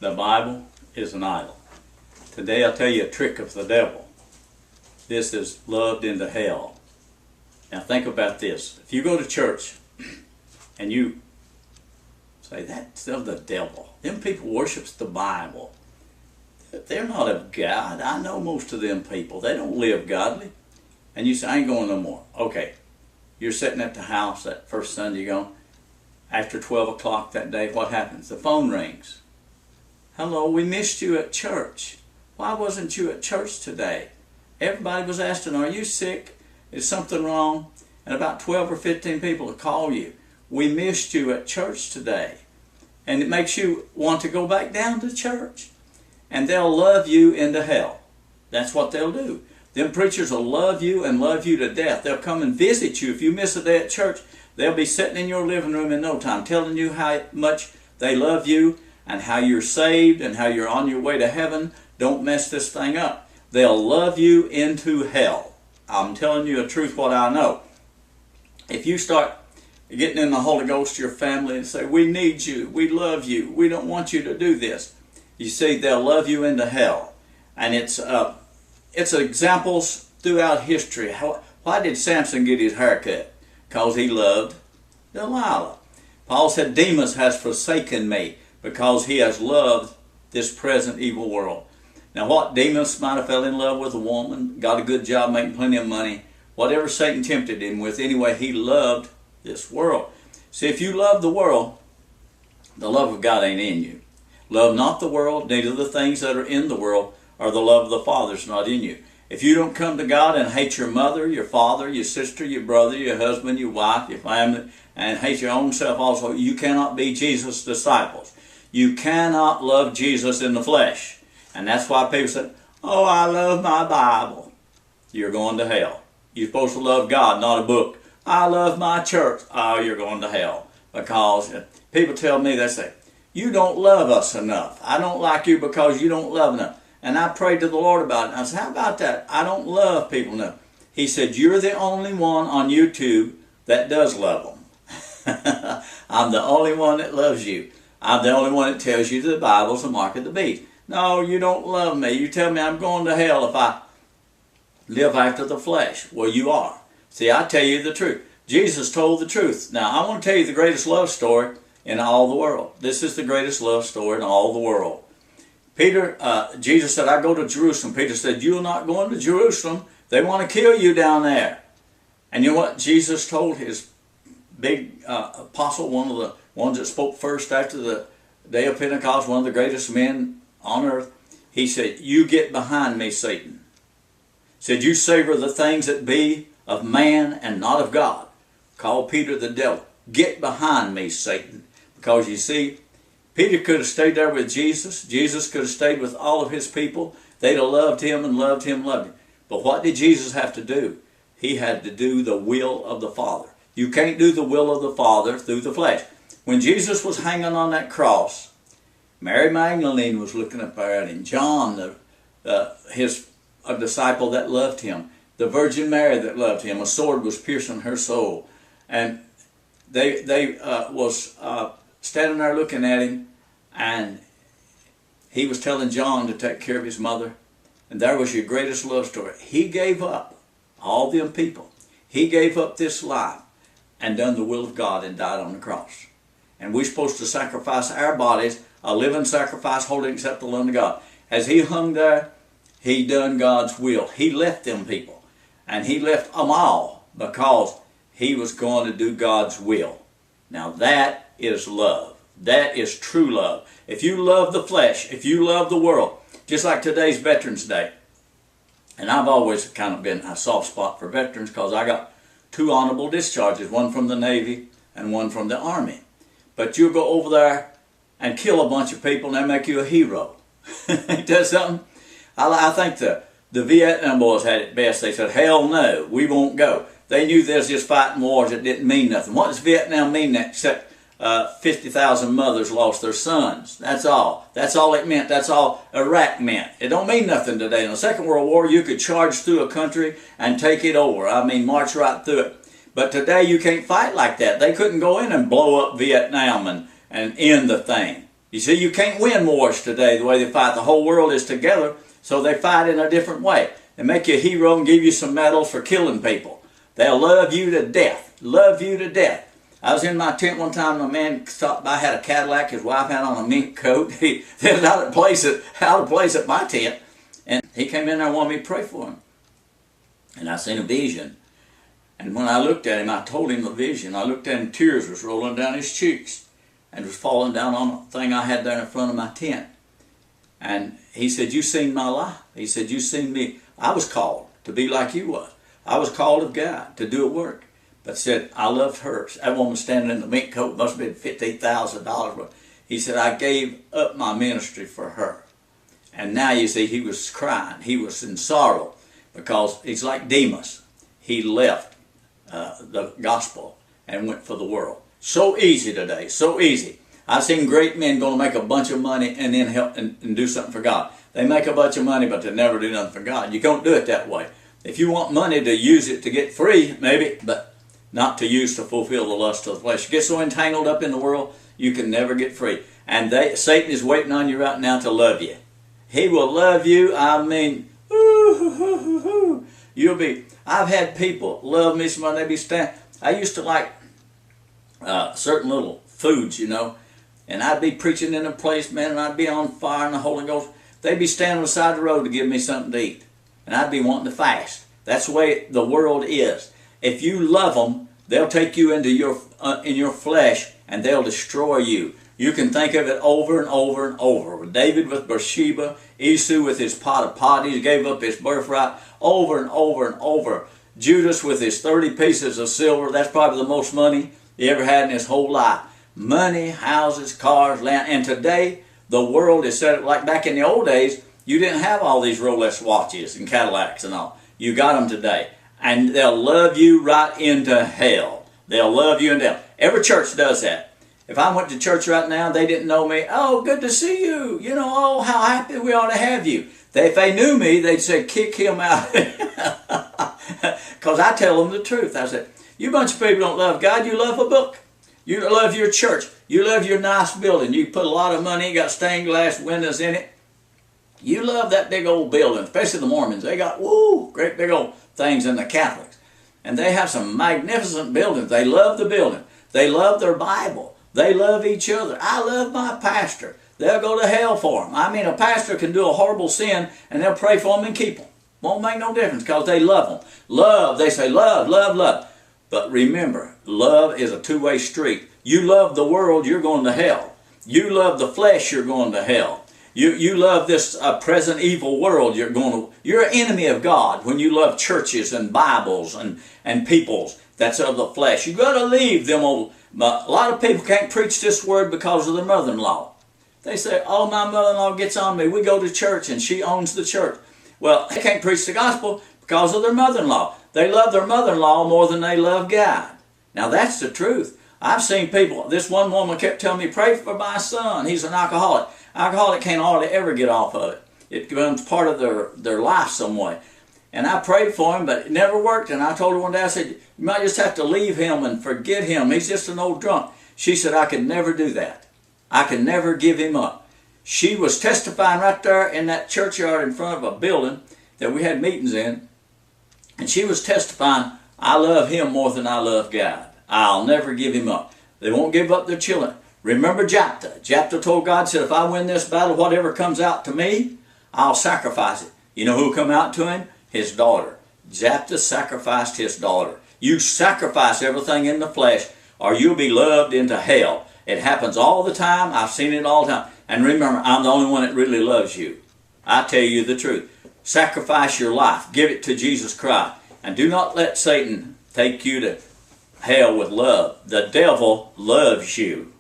The Bible is an idol. Today I'll tell you a trick of the devil. This is loved into hell. Now think about this. If you go to church and you say, that's of the devil. Them people worships the Bible. They're not of God. I know most of them people. They don't live godly. And you say, I ain't going no more. Okay. You're sitting at the house that first Sunday you're going. After 12 o'clock that day, what happens? The phone rings. Hello, we missed you at church. Why wasn't you at church today? Everybody was asking, are you sick? Is something wrong? And about 12 or 15 people will call you. We missed you at church today. And it makes you want to go back down to church. And they'll love you into hell. That's what they'll do. Them preachers will love you and love you to death. They'll come and visit you. If you miss a day at church, they'll be sitting in your living room in no time telling you how much they love you and how you're saved and how you're on your way to heaven. Don't mess this thing up. They'll love you into hell. I'm telling you the truth, what I know. If you start getting in the Holy Ghost to your family and say, we need you, we love you, we don't want you to do this. You see, they'll love you into hell. And it's examples throughout history. Why did Samson get his hair cut? Because he loved Delilah. Paul said, Demas has forsaken me because he has loved this present evil world. Now what, Demas might have fell in love with a woman, got a good job, making plenty of money. Whatever Satan tempted him with, anyway, he loved this world. See, if you love the world, the love of God ain't in you. Love not the world, neither the things that are in the world, or the love of the Father is not in you. If you don't come to God and hate your mother, your father, your sister, your brother, your husband, your wife, your family, and hate your own self also, you cannot be Jesus' disciples. You cannot love Jesus in the flesh. And that's why people say, oh, I love my Bible. You're going to hell. You're supposed to love God, not a book. I love my church. Oh, you're going to hell. Because people tell me, they say, you don't love us enough. I don't like you because you don't love enough. And I prayed to the Lord about it. And I said, how about that? I don't love people enough. He said, you're the only one on YouTube that does love them. I'm the only one that loves you. I'm the only one that tells you the Bible's the mark of the beast. No, you don't love me. You tell me I'm going to hell if I live after the flesh. Well, you are. See, I tell you the truth. Jesus told the truth. Now, I want to tell you the greatest love story in all the world. This is the greatest love story in all the world. Jesus said, I go to Jerusalem. Peter said, you're not going to Jerusalem. They want to kill you down there. And you know what Jesus told his big apostle, one of the ones that spoke first after the day of Pentecost, one of the greatest men on earth? He said, you get behind me, Satan. He said, you savor the things that be of man and not of God. Called Peter the devil. Get behind me, Satan. Because you see, Peter could have stayed there with Jesus. Jesus could have stayed with all of his people. They'd have loved him and loved him, loved him. But what did Jesus have to do? He had to do the will of the Father. You can't do the will of the Father through the flesh. When Jesus was hanging on that cross, Mary Magdalene was looking up there at him. John, his disciple that loved him. The Virgin Mary that loved him. A sword was piercing her soul. And they was standing there looking at him, and he was telling John to take care of his mother. And there was your greatest love story. He gave up all them people. He gave up this life and done the will of God and died on the cross. And we're supposed to sacrifice our bodies, a living sacrifice, holy and acceptable unto God. As he hung there, he done God's will. He left them people. And he left them all because he was going to do God's will. Now that is love. That is true love. If you love the flesh, if you love the world, just like today's Veterans Day, and I've always kind of been a soft spot for veterans because I got 2 honorable discharges, one from the Navy and one from the Army. But you go over there and kill a bunch of people and they make you a hero. Ain't that something? I think the Vietnam boys had it best. They said, hell no, we won't go. They knew they was just fighting wars that didn't mean nothing. What does Vietnam mean except 50,000 mothers lost their sons? That's all. That's all it meant. That's all Iraq meant. It don't mean nothing today. In the Second World War, you could charge through a country and take it over. I mean, march right through it. But today you can't fight like that. They couldn't go in and blow up Vietnam and end the thing. You see, you can't win wars today the way they fight. The whole world is together, so they fight in a different way. They make you a hero and give you some medals for killing people. They'll love you to death. Love you to death. I was in my tent one time, and a man stopped by, had a Cadillac, his wife had on a mink coat. He was out of place at my tent, and he came in there and wanted me to pray for him. And I seen a vision. And when I looked at him, I told him the vision. I looked at him, tears was rolling down his cheeks and was falling down on the thing I had there in front of my tent. And he said, you seen my life. He said, you seen me. I was called to be like you was. I was called of God to do a work. But said, I loved her. That woman standing in the mink coat must have been $50,000. He said, I gave up my ministry for her. And now you see, he was crying. He was in sorrow because he's like Demas. He left the gospel and went for the world. So easy today, so easy. I've seen great men going to make a bunch of money and then help and do something for God. They make a bunch of money, but they never do nothing for God. You don't do it that way. If you want money to use it to get free, maybe, but not to use to fulfill the lust of the flesh. You get so entangled up in the world, you can never get free. And Satan is waiting on you right now to love you. He will love you. I mean, you'll be. I've had people love me so much they be standing. I used to like certain little foods, you know, and I'd be preaching in a place, man, and I'd be on fire in the Holy Ghost. They'd be standing beside the road to give me something to eat, and I'd be wanting to fast. That's the way the world is. If you love them, they'll take you into in your flesh and they'll destroy you. You can think of it over and over and over. David with Bathsheba, Esau with his pot of pottage, gave up his birthright over and over and over. Judas with his 30 pieces of silver, that's probably the most money he ever had in his whole life. Money, houses, cars, land. And today, the world is set up like back in the old days, you didn't have all these Rolex watches and Cadillacs and all. You got them today. And they'll love you right into hell. They'll love you into hell. Every church does that. If I went to church right now, they didn't know me. Oh, good to see you. You know, oh, how happy we ought to have you. If they knew me, they'd say, kick him out. Because I tell them the truth. I said, you bunch of people don't love God. You love a book. You love your church. You love your nice building. You put a lot of money. You got stained glass windows in it. You love that big old building, especially the Mormons. They got, woo, great big old things in the Catholics. And they have some magnificent buildings. They love the building. They love their Bible. They love each other. I love my pastor. They'll go to hell for him. I mean, a pastor can do a horrible sin and they'll pray for him and keep him. Won't make no difference because they love him. Love, they say love, love, love. But remember, love is a two-way street. You love the world, you're going to hell. You love the flesh, you're going to hell. You love this present evil world, you're an enemy of God when you love churches and Bibles and peoples that's of the flesh. You got to leave them old. A lot of people can't preach this word because of their mother-in-law. They say, oh, my mother-in-law gets on me. We go to church and she owns the church. Well, they can't preach the gospel because of their mother-in-law. They love their mother-in-law more than they love God. Now, that's the truth. I've seen people, this one woman kept telling me, pray for my son. He's an alcoholic. Alcoholic can't hardly ever get off of it. It becomes part of their life some way. And I prayed for him, but it never worked. And I told her one day, I said, you might just have to leave him and forget him. He's just an old drunk. She said, I could never do that. I could never give him up. She was testifying right there in that churchyard in front of a building that we had meetings in. And she was testifying, I love him more than I love God. I'll never give him up. They won't give up their children. Remember Jephthah. Jephthah told God, said, if I win this battle, whatever comes out to me, I'll sacrifice it. You know who come out to him? His daughter. Jephthah sacrificed his daughter. You sacrifice everything in the flesh or you'll be loved into hell. It happens all the time. I've seen it all the time. And remember, I'm the only one that really loves you. I tell you the truth. Sacrifice your life. Give it to Jesus Christ. And do not let Satan take you to hell with love. The devil loves you.